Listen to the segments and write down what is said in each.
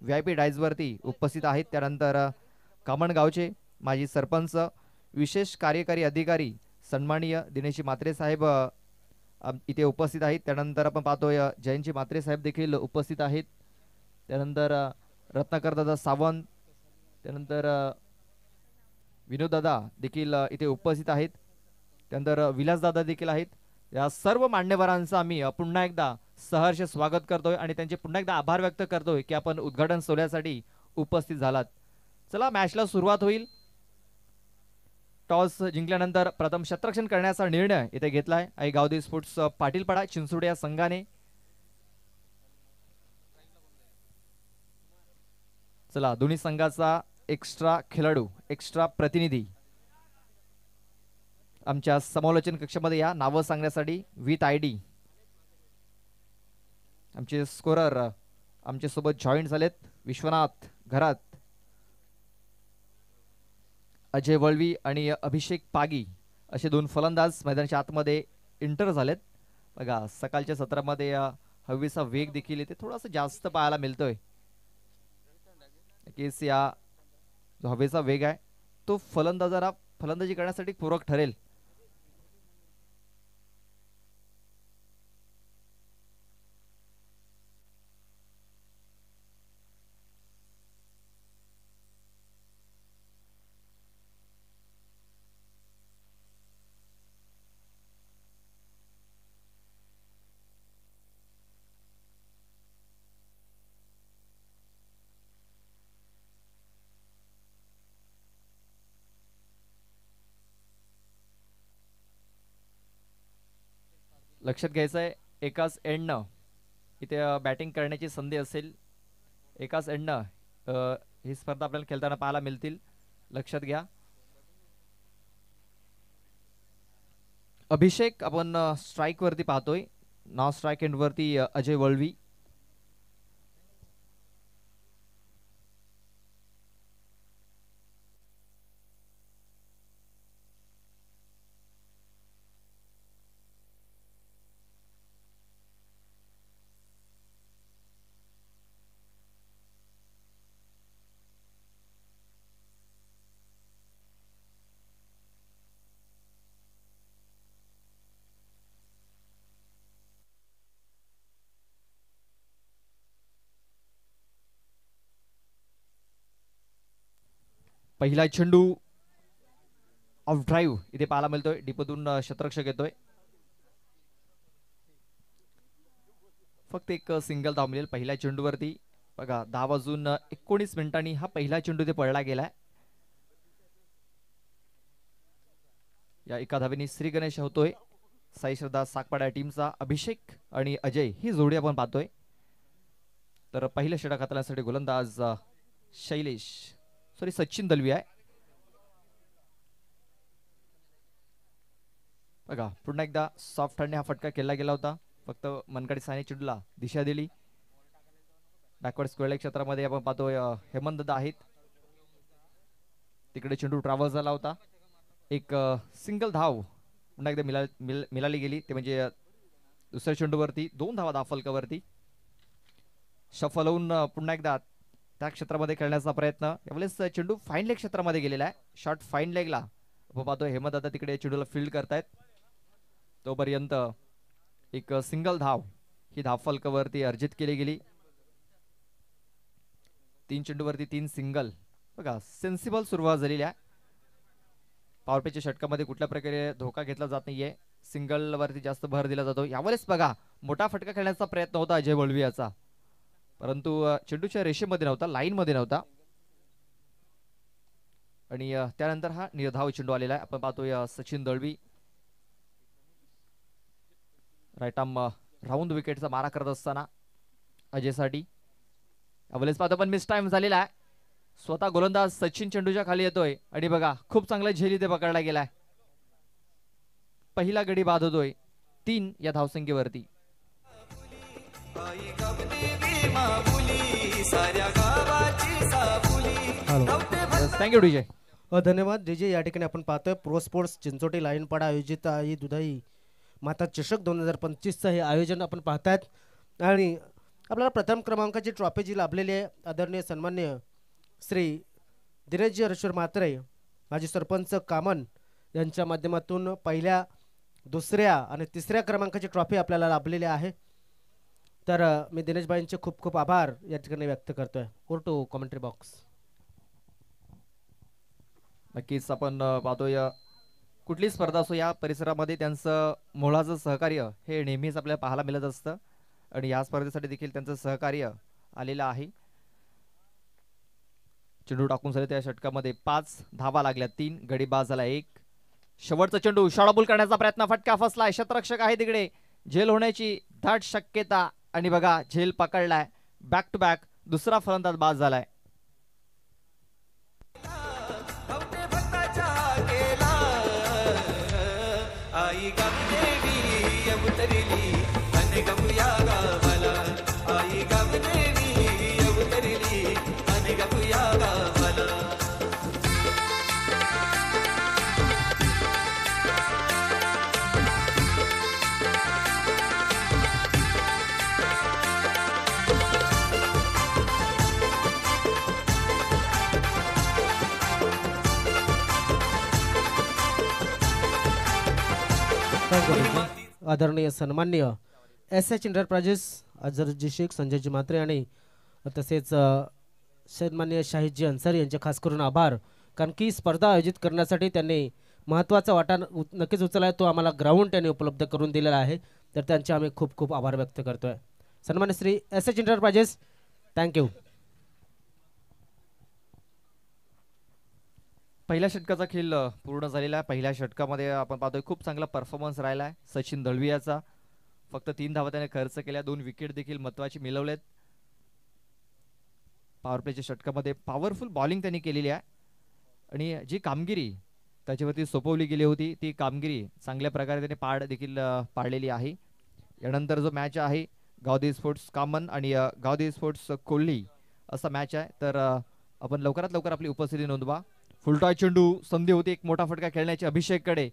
VIP डायजवरती उपस्थित आहेत. त्यानंतर कामणगावचे माजी सरपंच, विशेष कार्यकारी अधिकारी सन्माननीय दिनेशजी म्हात्रे साहेब इथे उपस्थित आहेत. त्यानंतर आपण पाहतोय जयंतजी म्हात्रे साहेब देखील उपस्थित आहेत. त्यानंतर रत्नाकर दादा सावंत, त्यानंतर विनोददादा देखील इथे उपस्थित आहेत. त्यानंतर विलासदादा देखील आहेत. या सर्व मान्यवरांचं आम्ही पुन्हा एकदा सहर्ष स्वागत करतोय आणि त्यांचे पुन्हा एकदा आभार व्यक्त करतोय की आपण उद्घाटन सोहळ्यासाठी उपस्थित झालात. चला मॅचला सुरुवात होईल. टॉस जिंकल्यानंतर प्रथम क्षेत्ररक्षण करण्याचा निर्णय इथे घेतलाय आई गावदेवी स्पोर्ट्स पाटीलपाडा चिंचोडे या संघाने. चला दोन्ही संघाचा एक्स्ट्रा खेळाडू, एक्स्ट्रा प्रतिनिधी आमच्या समालोचन कक्षामध्ये या नावं सांगण्यासाठी विथ ID. आमचे स्कोरर आमच्या सोबत जॉईंट झालेत. विश्वनाथ घरात, अजय वळवी आणि अभिषेक पागी असे दोन फलंदाज मैदानाच्या आतमध्ये एंटर झालेत. बघा सकाळच्या सत्रामध्ये हवेचा वेग देखील इथे थोडासा जास्त पाहायला मिळतोय. नक्कीच या जो हवेचा वेग आहे तो फलंदाजाला फलंदाजी करण्यासाठी पूरक ठरेल. लक्षात घ्यायचं आहे एकाच एंडनं इथे बॅटिंग करण्याची संधी असेल. एकाच एंडनं ही स्पर्धा आपल्याला खेळताना पाहायला मिळतील. लक्षात घ्या. अभिषेक आपण स्ट्राइक वरती पाहतोय. नॉन स्ट्राइक एंड वरती अजय वळवी. पहिला चेंडू ऑफ ड्राईव्ह इथे पाहायला मिळतोय. डिपोतून क्षेत्ररक्षक येतोय. फक्त एक सिंगल धाव मिळेल पहिल्या चेंडूवरती. बघा 10:19 हा पहिला चेंडू इथे पडला गेलाय. या एका धावेने श्री गणेश होतोय. साई श्रद्धा साकपाडा टीमचा अभिषेक आणि अजय ही जोडी आपण पाहतोय. तर पहिल्या षटक हाताळण्यासाठी गोलंदाज सचिन दलवी आहे. बघा पुन्हा एकदा सॉफ्ट हँडने हा फटका केला गेला होता. फक्त मनकाडी साने चेंडूला दिशा दिली. बॅकवर्ड स्क्वेअर क्षेत्रामध्ये आपण पाहतोय हेमंत दादा आहेत. तिकडे चेंडू ट्रॅव्हल झाला होता. एक सिंगल धाव पुन्हा एकदा मिळाली गेली. ते म्हणजे दुसऱ्या चेंडूवरती 2 धावा फलकावरती. शफल होऊन पुन्हा एकदा त्या क्षेत्रामध्ये खेळण्याचा प्रयत्न. यावेळेस चेंडू फाईन लेग क्षेत्रामध्ये गेलेला आहे. शॉट फाईन लेगला आपण पाहतोय हेमंत दादा तिकडे चेंडूला फील्ड करतायत. तोपर्यंत एक सिंगल धाव ही धाव फलकावरती अर्जित केली गेली. 3 चेंडूवरती 3 सिंगल. बघा सेन्सिबल सुरुवात झालेली आहे. पॉवरप्लेच्या षटकामध्ये कुठल्या प्रकारे धोका घेतला जात नाहीये. सिंगल वरती जास्त भर दिला जातो. यावेळेस बघा मोठा फटका खेळण्याचा प्रयत्न होता अजय वळवी याचा, परंतु चेंडूच्या रेषेमध्ये नव्हता, लाईन मध्ये नव्हता. आणि त्यानंतर हा निर्धाव चेंडू आलेला आहे. आपण पाहतोय Sachin Dalvi right arm round विकेटचा मारा करत असताना अजयसाठी. यावेळेस पाहतो पण मिस टाइम झालेला आहे. स्वतः गोलंदाज सचिन चेंडूच्या खाली येतोय आणि बघा खूप चांगला झेल इथे पकडला गेलाय. पहिला गडी बाद होतोय 3 या धावसंख्येवरती. Thank you DJ. धन्यवाद डीजे. या ठिकाणी आपण पाहतोय प्रो स्पोर्ट्स चिंचोटी लाईनपाडा आयोजित ही दुधाई माता चषक 2025चं हे आयोजन आपण पाहतायत. आणि आपल्याला प्रथम क्रमांकाची ट्रॉफी जी लाभलेली आहे आदरणीय सन्मान्य श्री दिनेशजी हरेश्वर म्हात्रे माजी सरपंच कामन यांच्या माध्यमातून पहिल्या दुसऱ्या आणि तिसऱ्या क्रमांकाची ट्रॉफी आपल्याला लाभलेली आहे. तर मी दिनेशबाईंचे खूप खूप आभार या ठिकाणी व्यक्त करतोय. Over to commentary box. नक्कीच आपण पाहतोय कुठली स्पर्धा असो या परिसरामध्ये त्यांचं मोलाचं सहकार्य हे नेहमीच आपल्याला पाहायला मिळत असतं आणि या स्पर्धेसाठी देखील त्यांचं सहकार्य आलेलं आहे. चेंडू टाकून झाले त्या षटकामध्ये 5 धावा लागल्या, 3 गडी बाद झाला 1. शेवटचा चेंडू शाळाबुल करण्याचा प्रयत्न, फटका फसलाय, क्षेत्ररक्षक आहे तिकडे, झेल होण्याची दाट शक्यता आणि बघा झेल पकडलाय. बॅक टू बॅक दुसरा फलंदाज बाद झालाय. आई गावदेवी अवतरली अन गपुया गावाला, आई गावदेवी अवतरली अन गपुया गावाला. आदरणीय सन्मान्य एस.एच. एंटरप्राइजेस अजरजी शेख, संजयजी म्हात्रे आणि तसेच सन्मान्य शाहिदजी अन्सारी यांचे खास करून आभार. कारण की स्पर्धा आयोजित करण्यासाठी त्यांनी महत्त्वाचा वाटा नक्कीच उचलला आहे. तो आम्हाला ग्राउंड त्यांनी उपलब्ध करून दिलेला आहे. तर त्यांचे आम्ही खूप खूप आभार व्यक्त करतोय. सन्मान्य श्री एस.एच. Enterprises, thank you. पहिल्या षटकाचा खेळ पूर्ण झालेला आहे. पहिल्या षटकामध्ये आपण पाहतोय खूप चांगला परफॉर्मन्स राहिला आहे सचिन दळवीयाचा. फक्त 3 धावा त्याने खर्च केल्या, 2 विकेट देखील महत्त्वाची मिळवलेत. पॉवर प्लेच्या षटकामध्ये पॉवरफुल बॉलिंग त्यांनी केलेली आहे आणि जी कामगिरी त्याच्यावरती सोपवली गेली होती ती कामगिरी चांगल्या प्रकारे त्याने पार देखील पाडलेली आहे. यानंतर जो मॅच आहे गावदेवी स्पोर्ट्स कामन आणि गावदेवी स्पोर्ट्स कोल्ही असा मॅच आहे. तर आपण लवकरात लवकर आपली उपस्थिती नोंदवा. फुलटॉय चेंडू, संधी होती एक मोठा फटका खेळण्याची अभिषेककडे,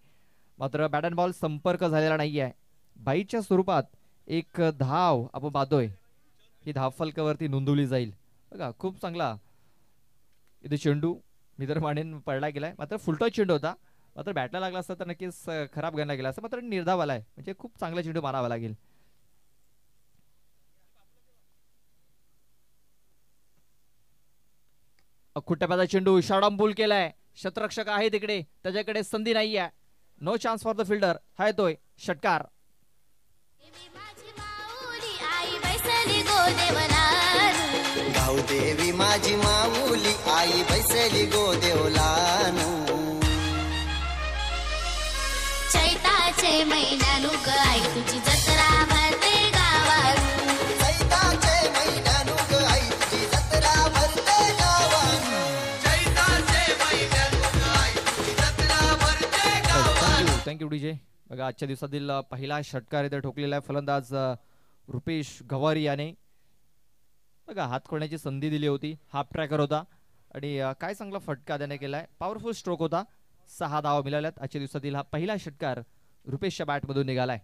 मात्र बॅट अँड बॉल संपर्क झालेला नाही आहे. बाईच्या स्वरूपात एक धाव आपण पाहतोय ही धाव फलकावरती नोंदवली जाईल. बघा खूप चांगला इथे चेंडू मी तर मानेन पडला गेलाय, मात्र फुलटॉय चेंडू होता. मात्र बॅटला लागला असता तर नक्कीच खराब गणला गेला असता, मात्र निर्धाव आलाय म्हणजे खूप चांगला चेंडू मारावा लागेल. अख्खुट्यापाचा चेंडू शाडांबूल केलाय, क्षेत्ररक्षक आहे तिकडे, त्याच्याकडे संधी नाही आहे. No chance for the fielder. हा येतोय षटकार. गावदेवी माझी माऊली आई बैसली गोदेवलानू, चैताचे महिन्यानु ग आई तुझी जत्रा भरते गावारू, चैताचे महिन्यानु ग आई तुझी जत्रा भरते गावानू, चैताचे महिन्यानु ग आई तुझी जत्रा भरते गावानू. Thank you DJ. बघा आजच्या दिवसातील पहिला षटकार इथे ठोकलेला आहे फलंदाज रुपेश गवारी याने. बघा हात खोडण्याची संधी दिली होती, हाफ ट्रॅकर होता आणि काय चांगला फटका त्याने केलाय. पॉवरफुल स्ट्रोक होता. 6 धावा मिळाल्यात. आजच्या दिवसातील हा पहिला षटकार रुपेशच्या बॅट मधून निघालाय.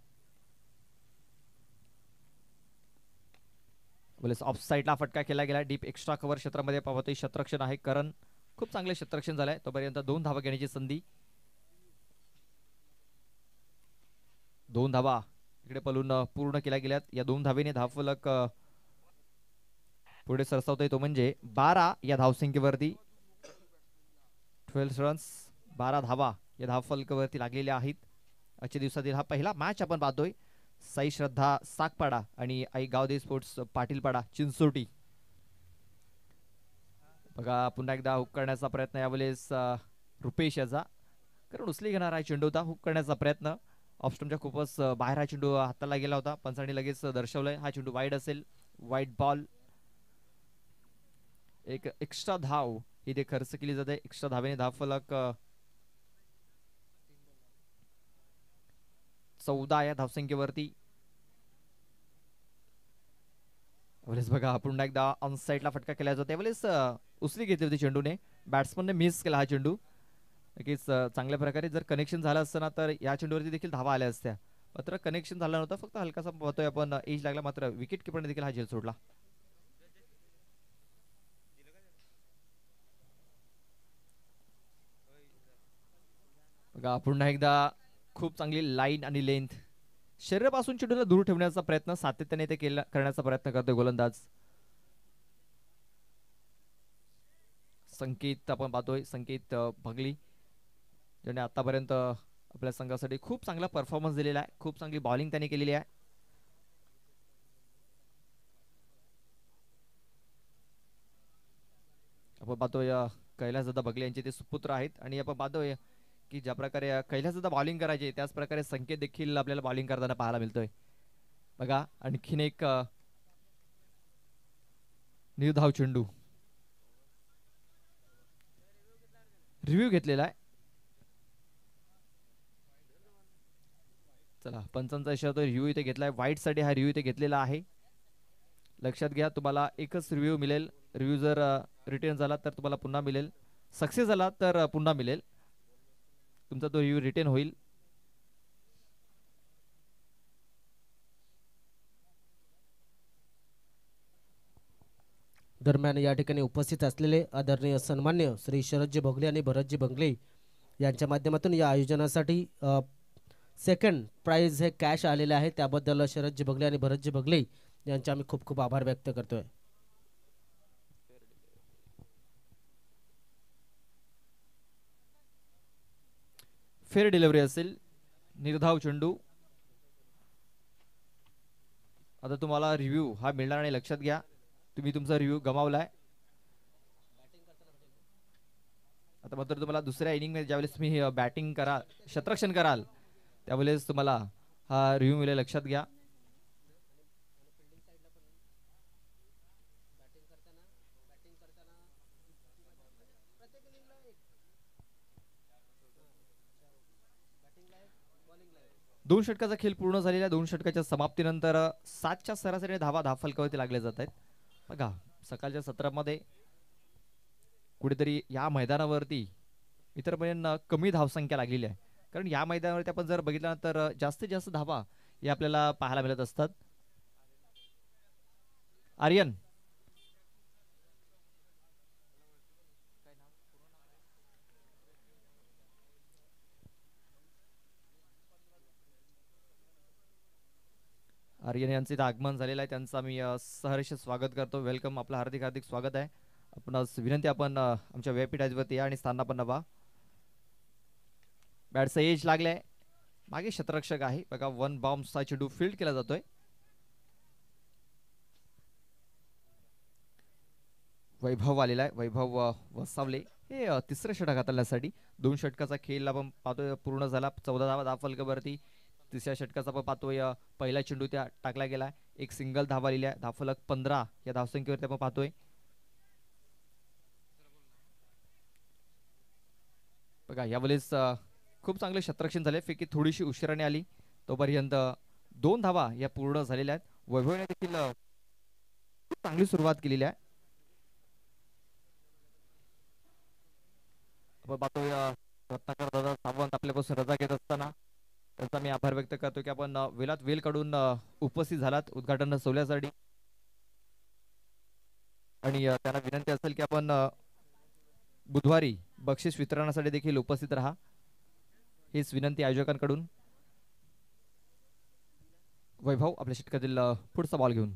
ऑफ साईडला फटका केला गेला. डीप एक्स्ट्रा कव्हर क्षेत्रामध्ये पाहतोय क्षेत्ररक्षण आहे करण, खूप चांगले क्षेत्ररक्षण झालंय. तोपर्यंत 2 धावा घेण्याची संधी. 2 धावा इकडे पलून पूर्ण केल्या गेल्यात. या 2 धावेने धावफलक पुढे सरसावतोय, तो म्हणजे 12 या धावसंख्येवरती. 12 रन्स, 12 धावा या धावफलकावरती लागलेल्या आहेत. आजच्या दिवसातील हा पहिला मॅच आपण पाहतोय. साई श्रद्धा साकपाडा आणि आई गावदेवी स्पोर्ट्स पाटीलपाडा चिंचोटी. बघा पुन्हा एकदा हुक करण्याचा प्रयत्न यावेळेस रुपेश याचा, कारण उचली घेणार हा चेंडू होता. हुक करण्याचा प्रयत्न ऑफस्टमच्या खूपच बाहेर हा चेंडू हाताला गेला होता. पंचांनी लगेच दर्शवलंय हा चेंडू वाईड असेल. Wide ball. एक एक्स्ट्रा धाव इथे खर्च केली जाते. एक्स्ट्रा धावेने धावफलक 14 या धावसंख्येवरती. बघा पुन्हा एकदा ऑन साईडला फटका केला जातो. त्यावेळेस उचली घेतली होती चेंडूने, बॅट्समनने मिस केला हा चेंडू. नक्कीच चांगल्या प्रकारे जर कनेक्शन झालं असतं ना तर या चेंडूवरती देखील धावा आल्या असत्या. मात्र कनेक्शन झालं नव्हतं, फक्त हलकासा पाहतोय आपण एज लागला, मात्र विकेट किपरने देखील हा झेल सोडला. बघा पुन्हा एकदा खूप चांगली लाईन आणि लेंथ, शरीरापासून चेंडूला दूर ठेवण्याचा प्रयत्न सातत्याने ते करण्याचा प्रयत्न करतोय गोलंदाज संकेत. आपण पाहतोय संकेत भगली, ज्याने आतापर्यंत आपल्या संघासाठी खूप चांगला परफॉर्मन्स दिलेला आहे, खूप चांगली बॉलिंग त्याने केलेली आहे. आपण पाहतोय कैलासदादा बगले यांचे ते सुपुत्र आहेत आणि आपण पाहतोय की ज्या प्रकारे कैलासदादा बॉलिंग करायचे त्याच प्रकारे संकेत देखील आपल्याला बॉलिंग करताना पाहायला मिळतोय. बघा आणखीन एक निर्धाव चेंडू रिव्ह्यू घेतलेला आहे. चला पंचांचा इशारा रिव्ह्यू इथे घेतलाय, वाईट साठी हा रिव्ह्यू इथे घेतलेला आहे. लक्षात घ्या तुम्हाला एकच रिव्ह्यू मिळेल. रिव्ह्यू जर रिटर्न झाला तर तुम्हाला पुन्हा मिळेल, सक्सेस झाला तर पुन्हा मिळेल, तुमचा तो रिव्ह्यू रिटर्न होईल. दरम्यान या ठिकाणी उपस्थित असलेले आदरणीय सन्मान्य श्री शरदजी भोगले आणि भरतजी बंगले यांच्या माध्यमातून या आयोजनासाठी सेकंड प्राइज हे कॅश आलेले आहे, त्याबद्दल शरदजी भोगले आणि भरतजी बंगले यांचे आम्ही खूप खूप आभार व्यक्त करतोय. फेअर डिलिव्हरी असेल, निर्धाव चेंडू. आता तुम्हाला रिव्ह्यू हा मिळणार नाही, लक्षात घ्या तुम्ही तुमचा रिव्ह्यू गमावलाय. आता मात्र तुम्हाला दुसऱ्या इनिंग मध्ये ज्यावेळेस तुम्ही बॅटिंग कराल, शतरक्षण कराल, त्यावेळेस तुम्हाला हा रिव्ह्यू मिळेल, लक्षात घ्या. दोन षटकाचा खेळ पूर्ण झालेला, दोन षटकाच्या समाप्तीनंतर 7च्या सरासरी धावा फलकावरती लागले जात आहेत. बघा सकाळच्या सत्रामध्ये कुठेतरी या मैदानावरती इतर महिन्यांना कमी धावसंख्या लागलेली आहे, कारण या मैदानावरती आपण जर बघितलं तर जास्तीत जास्त धावा या आपल्याला पाहायला मिळत असतात. आर्यन आर्यन यांचे इथं आगमन झालेलं आहे, त्यांचं मी सहर्ष स्वागत करतो. वेलकम, आपलं हार्दिक हार्दिक स्वागत आहे. आपणास विनंती आपण आमच्या व्यासपीठावरती या आणि स्थान पण नवा. बॅटचा एज लागलाय, मागे शतरक्षक आहे. बघा वन बाउन्सचा चेंडू फील्ड केला जातोय. वैभव आलेला आहे, वैभव वसावले हे तिसरं षटक हाताळण्यासाठी. दोन षटकाचा खेळ आपण पाहतोय पूर्ण झाला, 14 धावा फलकावरती. तिसऱ्या षटकाचा आपण पाहतोय पहिला चेंडू त्या टाकला गेला, एक सिंगल धावा आलेल्या, धावफलक 15 या धावसंख्येवरती आपण पाहतोय. बघा यावेळेस खूप चांगले शतरक्षण झाले, फेकी थोडीशी उशिराने आली, तोपर्यंत 2 धावा या पूर्ण झालेल्या आहेत. वैभवने देखील खूप चांगली सुरुवात केलेली आहे. आपण पाहतोय रत्नाकर दादा सावंत आपल्यापासून रजा घेत असताना त्यांचा मी आभार व्यक्त करतो की आपण वेळात वेळ काढून उपस्थित झालात उद्घाटन सोहळ्यासाठी. आणि त्यांना विनंती असेल की आपण बुधवारी बक्षीस वितरणासाठी देखील उपस्थित राहा, हीच विनंती आयोजकांकडून. वैभव आपल्या षटकातील पुढचा बॉल घेऊन.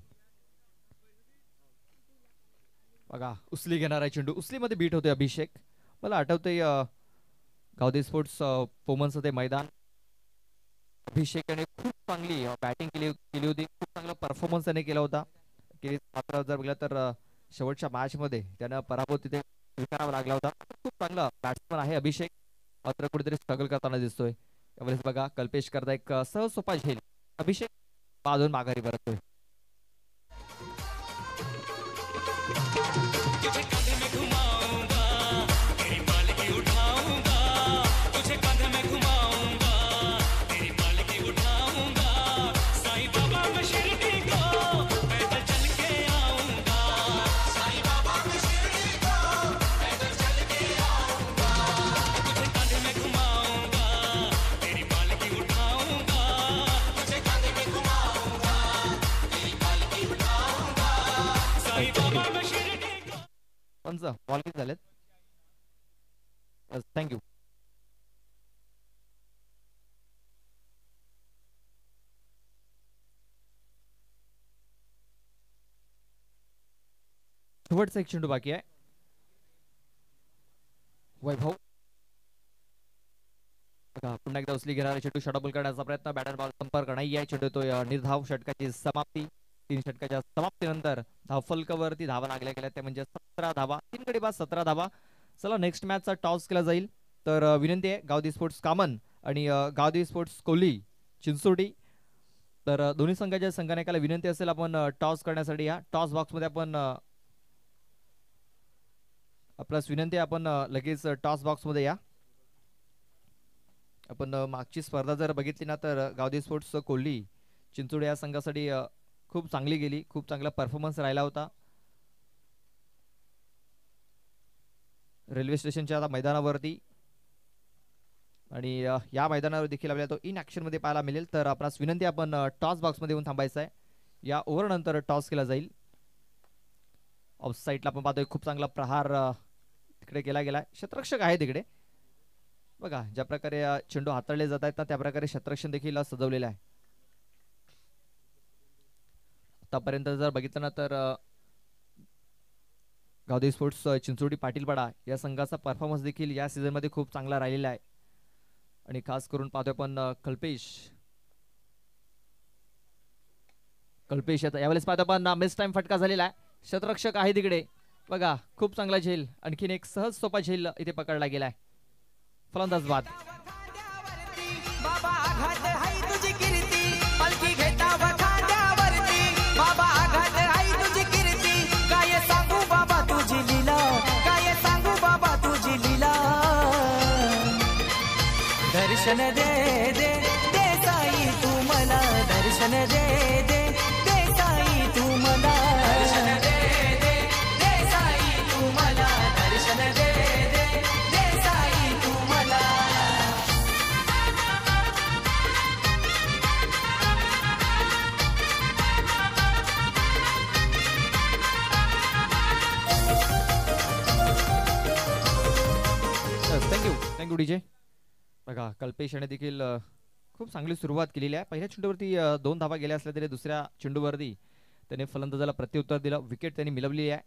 बघा उचली घेणार आहे चेंडू, उचलीमध्ये बीट होते अभिषेक. मला आठवतंय गावदे स्पोर्ट्स पोमनचं ते मैदान, अभिषेक याने खूप चांगली बॅटिंग केली होती, खूप चांगला परफॉर्मन्स त्याने केला होता. मात्र जर बघितलं तर शेवटच्या मॅच मध्ये त्यानं पराभव तिथे स्वीकारावा लागला होता. खूप चांगला बॅट्समन आहे अभिषेक, मात्र कुठेतरी स्ट्रगल करताना दिसतोय. यावेळेस बघा कल्पेश करता एक सहज सोपा झेल, अभिषेक बाजून माघारी परततोय. पंच बॉल किती झालेत? थँक्यू. शेवटचा एक चेंडू बाकी आहे. वैभव बघा पुन्हा एकदा उचली घेणारा चेंडू शॉर्ट बॉल करण्याचा प्रयत्न. बॅटर बॉल संपर्क नाही आहे. चेंडू तो निर्धाव. षटकाची समाप्ती. 3 षटकाच्या समाप्तीनंतर धावफलकावरती धावा लागल्या गेल्या त्या म्हणजे 17 धावा. 3 गडी बाद 17 धावा. चला नेक्स्ट मॅचचा टॉस केला जाईल. तर विनंती आहे गावदी स्पोर्ट्स कामन आणि गावदी स्पोर्ट्स कोली चिंचोटी. तर दोन्ही संघाच्या संघनायकाला विनंती असेल आपण टॉस करण्यासाठी या टॉस बॉक्समध्ये आपण आपल्यास विनंती आहे आपण लगेच टॉस बॉक्समध्ये या. आपण मागची स्पर्धा जर बघितली ना तर गावदी स्पोर्ट्स कोल्ही चिंचोडी या संघासाठी खूप चांगली गेली. खूप चांगला परफॉर्मन्स राहिला होता. रेल्वे स्टेशनच्या आता मैदानावरती आणि या मैदानावर देखील आपल्याला तो इन ऍक्शन मध्ये पाहायला मिळेल. तर आपणास विनंती आपण टॉस बॉक्समध्ये येऊन थांबायचं आहे. या ओव्हर नंतर टॉस केला जाईल. ऑफ साईडला आपण पाहतोय खूप चांगला प्रहार तिकडे केला गेलाय. शतरक्षक आहे तिकडे बघा. ज्या प्रकारे चेंडू हाताळले जात आहेत ना त्या प्रकारे शतरक्षण देखील सजवलेलं आहे. आतापर्यंत जर बघितलं ना तर गावदी स्पोर्ट्स चिंचोडी पाटीलपाडा या संघाचा परफॉर्मन्स देखील या सीझन मध्ये खूप चांगला राहिलेला आहे. आणि खास करून पाहतोय आपण कल्पेश यावेळेस पाहतो आपण मिस टाइम फटका झालेला आहे. शतरक्षक आहे तिकडे बघा. खूप चांगला झेल. आणखीन एक सहज सोपा झेल इथे पकडला गेलाय. फलंदाज बाद. बाबा आघात हाय तुझी कीर्ती पालखी घेता खांद्यावरती. बाबा आघात हाय तुझी कीर्ती काय सांगू बाबा तुझी लीला. काय सांगू बाबा तुझी लीला. दर्शन दे दे दे साई तू मला. दर्शन दे दे दे साई तू मला. दर्शन दे दे दे साई तू मला. दर्शन दे दे दे साई तू मला. Thank you DJ. बघा कल्पेश याने देखील खूप चांगली सुरुवात केलेली आहे. पहिल्या चेंडूवरती 2 धावा गेल्या असल्या तरी दुसऱ्या चेंडूवरती त्याने फलंदाजाला प्रत्युत्तर दिलं. विकेट त्यांनी मिळवली आहे.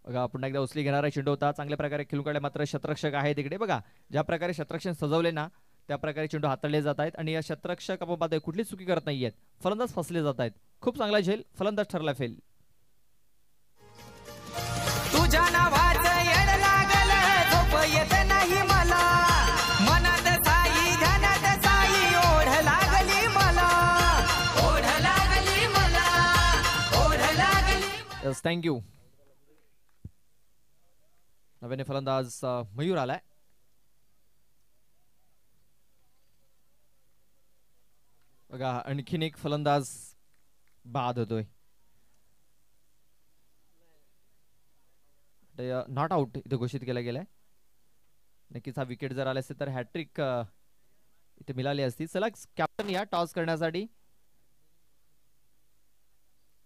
बघा पुन्हा एकदा उचली घेणारा चेंडू होता. चांगल्या प्रकारे खेळून काढले मात्र शतरक्षक आहे तिकडे बघा. ज्या प्रकारे शतरक्षण सजवले ना त्या प्रकारे चेंडू हाताळले जात आहेत आणि या शतरक्षक आपण पाहतोय कुठलीच चुकी करत नाहीयेत. फलंदाज फसले जात आहेत. खूप चांगला झेल. फलंदाज ठरला फेल. तुझ्या नावाचं येड लागल झोप येत नाही मला. मनात साई ध्यानात साई ओढ लागली मला. ओढ लागली मला. ओढ लागली. थँक्यू. नव्याने फलंदाज मयूर आलाय. बघा आणखीन एक फलंदाज बाद होतोय. नॉट आउट इथे घोषित केला गेलाय. नक्कीच हा विकेट जर आला असेल तर हॅट्रिक इथे मिळाली असती. चला कॅप्टन या टॉस करण्यासाठी.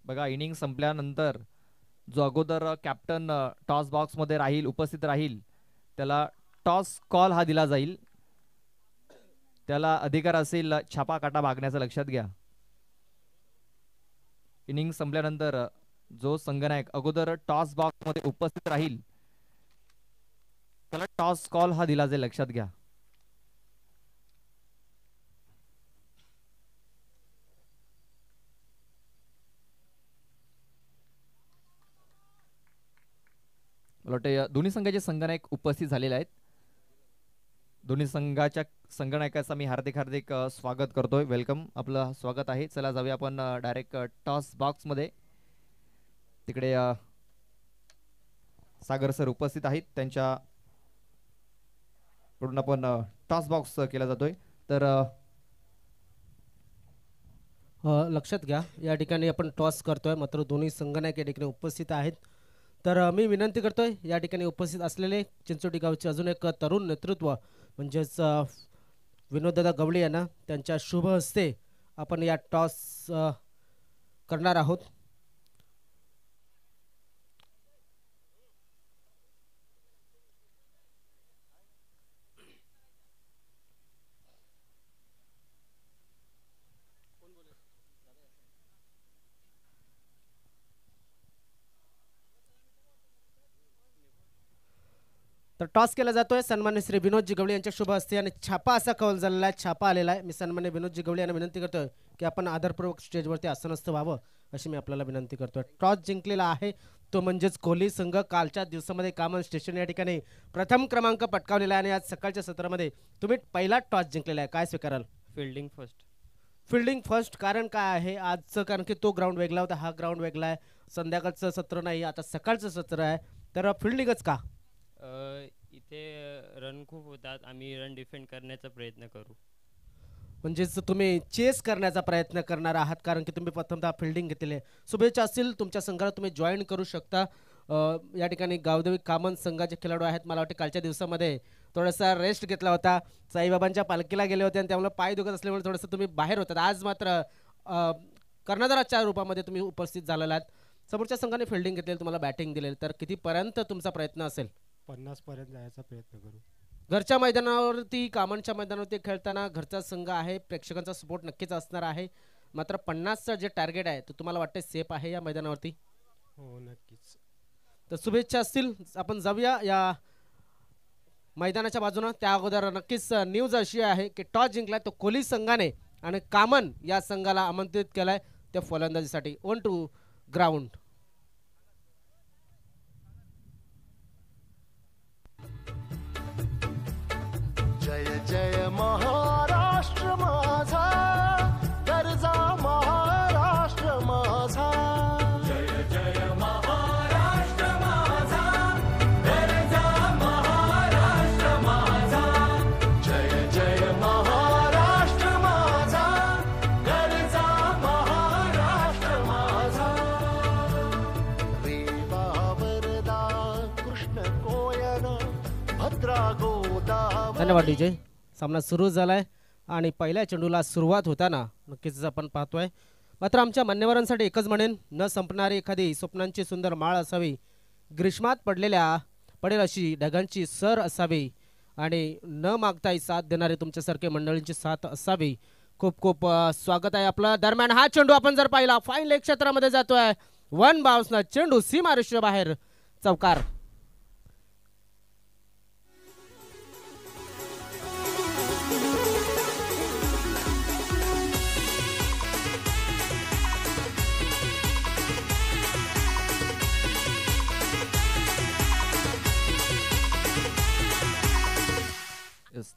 बघा इनिंग संपल्यानंतर जो अगोदर कॅप्टन टॉस बॉक्स मध्ये राहील उपस्थित राहील त्याला टॉस कॉल हा दिला जाईल. त्याला अधिकार असेल छापा काटा भागण्याचं लक्षात घ्या. इनिंग संपल्यानंतर जो संघनायक अगोदर टॉस बॉक्स मध्ये उपस्थित राहील त्याला टॉस कॉल हा दिला जाईल. लक्षात घ्या. मला वाटतं दोन्ही संघाचे संघनायक उपस्थित झालेले आहेत. दोन्ही संघाच्या संघनायकाचा मी हार्दिक हार्दिक स्वागत करतोय. वेलकम. आपलं स्वागत आहे. चला जाऊया आपण डायरेक्ट टॉस बॉक्स मध्ये. तिकडे सागर सर उपस्थित आहेत. त्यांच्या कडून आपण टॉस बॉक्स केला जातोय. तर लक्षात घ्या या ठिकाणी आपण टॉस करतोय मात्र दोन्ही संघनायक या ठिकाणी उपस्थित आहेत. तर मी विनंती करतोय या ठिकाणी उपस्थित असलेले चिंचोटी गावचे अजून एक तरुण नेतृत्व म्हणजेच विनोददादा गवळी यांना त्यांच्या शुभ हस्ते आपण या टॉस करणार आहोत. तर टॉस केला जातोय सन्मान्य श्री विनोदजी गवळी यांच्या शुभ हस्ते आणि छापा असा कौल झालेला आहे, छापा आलेला आहे. मी सन्मान्य विनोदजी गवळी यांना विनंती करतोय की आपण आदरपूर्वक स्टेजवरती आसनस्थ व्हावं अशी मी आपल्याला विनंती करतोय. टॉस जिंकलेला आहे तो म्हणजेच कोहली संघ. कालच्या दिवसामध्ये कामन स्टेशन या ठिकाणी प्रथम क्रमांक पटकावलेला आहे आणि आज सकाळच्या सत्रामध्ये तुम्ही पहिला टॉस जिंकलेला आहे. काय स्वीकाराल? Fielding first. Fielding first. कारण काय आहे आजचं? कारण की तो ग्राउंड वेगळा होता, हा ग्राउंड वेगळा आहे. संध्याकाळचं सत्र नाही, आता सकाळचं सत्र आहे, तर फिल्डिंगच का? इथे रन खूप होतात, आम्ही रन डिफेंड करण्याचा प्रयत्न करू. म्हणजेच तुम्ही चेस करण्याचा प्रयत्न करणार आहात, कारण की तुम्ही प्रथमतः फिल्डिंग घेतलेली आहे. शुभेच्छा असतील तुमच्या संघाला, तुम्ही जॉईन करू शकता. या ठिकाणी गावदेवी कामन संघाचे खेळाडू आहेत. मला वाटते कालच्या दिवसामध्ये थोडासा रेस्ट घेतला होता, साईबाबांच्या पालखीला गेले होते आणि त्यामुळे पाय दुखत असल्यामुळे थोडंसं तुम्ही बाहेर होतात. आज मात्र कर्णधाराच्या रूपामध्ये तुम्ही उपस्थित झालेला आहात. समोरच्या संघाने फिल्डिंग घेतलेली, तुम्हाला बॅटिंग दिलेली, तर कितीपर्यंत तुमचा प्रयत्न असेल? 50 पर्यंत जायचा प्रयत्न करू. घरच्या मैदानावरती, कामनच्या मैदानावरती खेळताना घरचा संघ आहे, प्रेक्षकांचा सपोर्ट नक्कीच असणार आहे. मात्र 50चं जे टार्गेट आहे तो तुम्हाला वाटते सेफ आहे या मैदानावरती? हो नक्कीच. तर शुभेच्छा असतील. आपण जाऊया या मैदानाच्या बाजूनं. त्या अगोदर नक्कीच न्यूज अशी आहे की टॉस जिंकलाय तो कोहली संघाने आणि कामन या संघाला आमंत्रित केलाय त्या फलंदाजीसाठी. 1-2 ग्राउंड. जय जय महाराष्ट्र माझा, गरजा महाराष्ट्र माझा. जय जय महाराष्ट्र माझा, गरजा महाराष्ट्र माझा. जय जय महाराष्ट्र माझा, गरजा महाराष्ट्र माझा. रेवा वरदा कृष्ण कोयना भद्रा गोदावरी. धन्यवाद डीजे. सामना सुरू झालाय आणि पहिल्या चेंडूला सुरुवात होताना नक्कीच आपण पाहतोय. मात्र आमच्या मान्यवरांसाठी एकच म्हणेन, न संपणारी एखादी स्वप्नांची सुंदर माळ असावी, ग्रीष्मात पडेल अशी ढगांची सर असावी आणि न मागताही साथ देणारी तुमच्यासारखे मंडळींची साथ असावी. खूप खूप स्वागत आहे आपलं. दरम्यान हा चेंडू आपण जर पाहिला फाईन लेग क्षेत्रामध्ये जातोय. 1 बाउन्सनं चेंडू सीमारेषे बाहेर, चौकार.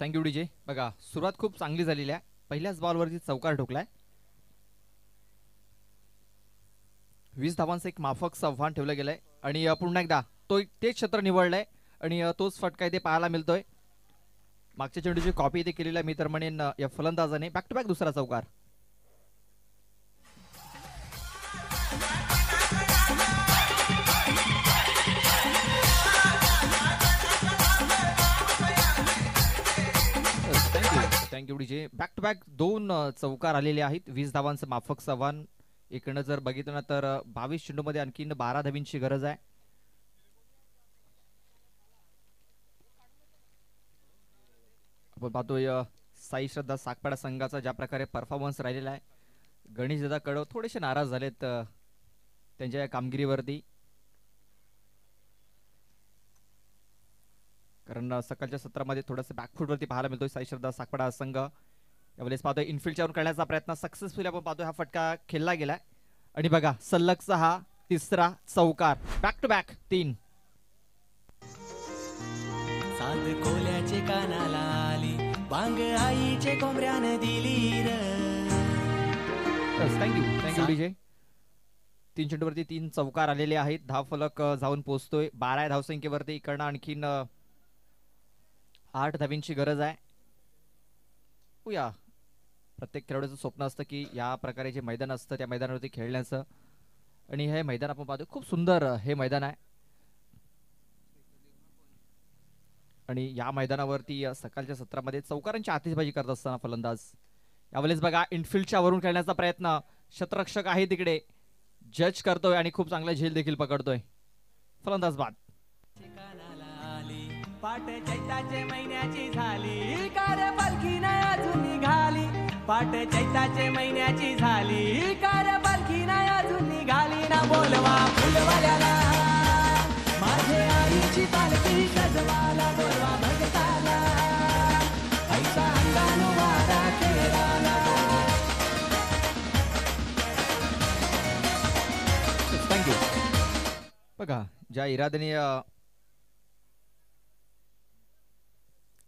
Thank you DJ. बघा सुरुवात खूप चांगली झालेली आहे. पहिल्याच बॉलवरती चौकार ठोकलाय. 20 धावांचं एक माफक आव्हान ठेवलं गेलंय आणि पुन्हा एकदा तेच क्षेत्र निवडलंय आणि तोच फटका इथे पाहायला मिळतोय. मागच्या चेंडूची कॉपी इथे केलेली आहे मी तर म्हणेन या फलंदाजाने. बॅक टू बॅक दुसरा चौकार. Thank you DJ. Back to back 2 चौकार आलेले आहेत. 20 धावांचं माफक आव्हान. इकडनं जर बघितलं ना तर 22 चेंडूमध्ये आणखीन 12 धावींची गरज आहे. आपण पाहतोय साई श्रद्धा साकपाडा संघाचा ज्या प्रकारे परफॉर्मन्स राहिलेला आहे. गणेश दादा कडव थोडेसे नाराज झालेत त्यांच्या या कामगिरीवरती, कारण सकाळच्या सत्रामध्ये थोडंसं बॅकफुटवरती पाहायला मिळतोय साई श्रद्धा साकपाडा संघ. यावेळेस पाहतोय इनफिल्डच्यावरून करण्याचा प्रयत्न सक्सेसफुली आपण पाहतोय. हा फटका खेळला गेलाय आणि बघा सलगचा हा तिसरा चौकार. Back to back 3. साध कोल्याचे कानाला आली, बांग आईचे कोंबऱ्यानं दिली र. Thank you DJ. 3 चेंडूवरती 3 चौकार आलेले आहेत. धावफलक जाऊन पोहोचतोय 12 धावसंख्येवरती. इकडनं आणखीन 8 धावींची गरज आहे. या प्रत्येक खेळाडूचं स्वप्न असतं की या प्रकारे जे मैदान असतं त्या मैदानावरती खेळण्याचं, आणि हे मैदान आपण पाहतो खूप सुंदर हे मैदान आहे. आणि या मैदानावरती सकाळच्या सत्रामध्ये चौकारांची आतिषबाजी करत असताना फलंदाज यावेळेस बघा इनफिल्डच्या वरून खेळण्याचा प्रयत्न. शतरक्षक आहे तिकडे, जज करतोय आणि खूप चांगला झेल देखील पकडतोय. फलंदाज बाद. पाट चैताचे महिन्याची झाली, कार पालखी नाही अजून निघाली. पाट चैताचे महिन्याची झाली, कार पालखी नाही अजून निघाली. ना बोलवा फुलवाल्याला, माझे आईची पालखी सजवाला. बघा ज्या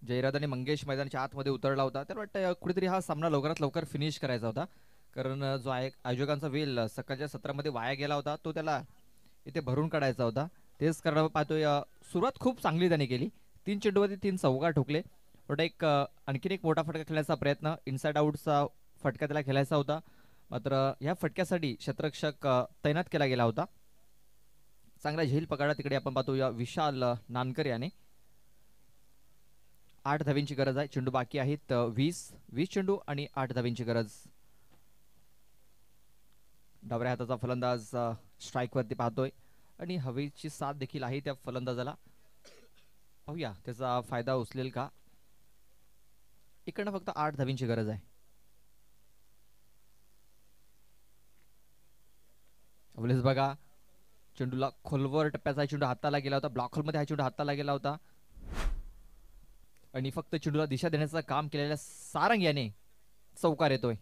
इराद्याने मंगेश मैदानाच्या आतमध्ये उतरला होता त्याला वाटतं कुठेतरी हा सामना लवकरात लवकर फिनिश करायचा होता, कारण जो आयोजकांचा वेल सकाळच्या सत्रामध्ये वाया गेला होता तो त्याला इथे भरून काढायचा होता. तेच कारण पाहतोय सुरुवात खूप चांगली त्याने केली. 3 चेंडूवरती 3 चौकार ठोकले. थोडा आणखीन एक मोठा फटका खेळण्याचा प्रयत्न, इनसाइड आउटचा फटका त्याला खेळायचा होता, मात्र ह्या फटक्यासाठी क्षेत्ररक्षक तैनात केला गेला होता. चांगला झेल पकडा तिकडे आपण पाहतो या विशाल नानकर याने. 8 धावींची गरज आहे. चेंडू बाकी आहेत 20 चेंडू आणि 8 धावींची गरज. डाव्या हाताचा फलंदाज स्ट्राईक वरती पाहतोय आणि हवेची साथ देखील आहे त्या फलंदाजाला. पाहूया त्याचा फायदा उचलेल का. इकडनं फक्त 8 धावींची गरज आहे. अवलेस बघा चेंडूला खोलवर टप्प्याचा चेंडू हाताला गेला होता, ब्लॉक होलमध्ये हा चेंडू हाताला गेला होता आणि फक्त चेंडूला दिशा देण्याचं काम केलेल्या सारंग याने चौकार येतोय.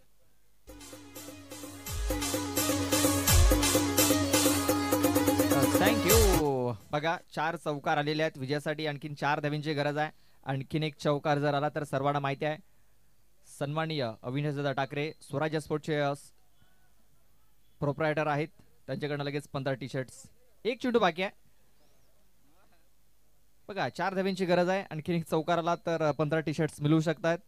थँक्यू. बघा 4 चौकार आलेले आहेत विजयासाठी. आणखीन 4 धावींची गरज आहे. आणखीन एक चौकार जर आला तर सर्वांना माहिती आहे सन्माननीय अविनाशदादा ठाकरे स्वराज्य स्पोर्टचे प्रोप्रायटर आहेत, त्यांच्याकडनं लगेच 15 टी शर्ट्स. एक चेंडू बाकी आहे. बघा 4 धावींची गरज आहे. आणखीन एक चौकार आला तर 15 टी शर्ट्स मिळू शकतात.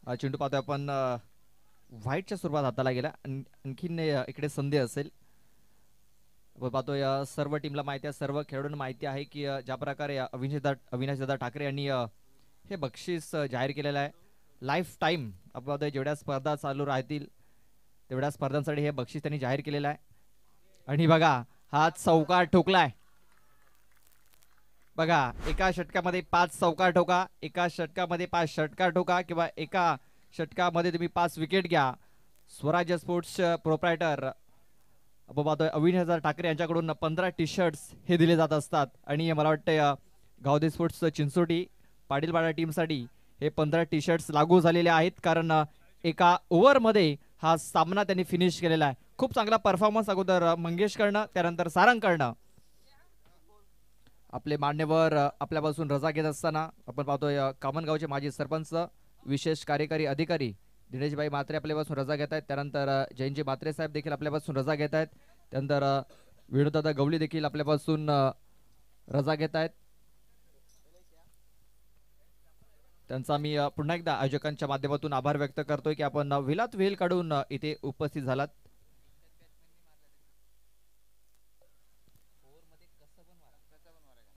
हा चेंडू पाहतोय आपण व्हाईटच्या स्वरूपात हाताला गेला. आणखीन इकडे संधी असेल. आपण पाहतोय सर्व टीमला माहिती आहे, सर्व खेळाडूंना माहिती आहे की ज्या प्रकारे अविनाशदादा ठाकरे यांनी हे बक्षीस जाहीर केलेलं आहे लाईफ टाईम. आपण पाहतोय जेवढ्या स्पर्धा चालू राहतील तेवढ्या स्पर्धांसाठी हे बक्षीस त्यांनी जाहीर केलेलं आहे. आणि बघा हा चौकार ठोकलाय. बघा एका षटकामध्ये 5 चौकार ठोका, एका षटकामध्ये 5 षटकार ठोका किंवा एका षटकामध्ये तुम्ही 5 विकेट घ्या. स्वराज्य स्पोर्ट्स प्रोप्रायटर आपण पाहतोय अविनाशदादा ठाकरे यांच्याकडून 15 टी शर्ट्स हे दिले जात असतात. आणि मला वाटतं गावदे स्पोर्ट्स चिंचोटी पाटीलपाडा टीमसाठी हे 15 टी शर्ट्स लागू झालेले आहेत, कारण एका ओव्हरमध्ये हा सामना त्यांनी फिनिश केलेला आहे. खूप चांगला परफॉर्मन्स अगोदर मंगेश करणं त्यानंतर सारंग करणं. आपले मान्यवर आपल्यापासून रजा घेत असताना आपण पाहतोय कामनगावचे माजी सरपंच विशेष कार्यकारी अधिकारी दिनेशभाई म्हात्रे आपल्यापासून रजा घेत आहेत. त्यानंतर जयंतजी म्हात्रे साहेब देखील आपल्यापासून रजा घेत आहेत. त्यानंतर वेणुदादा गवळी देखील आपल्यापासून रजा घेत आहेत. त्यांचा मी पुन्हा एकदा आयोजकांच्या माध्यमातून आभार व्यक्त करतोय की आपण वेळात वेळ काढून इथे उपस्थित झालात.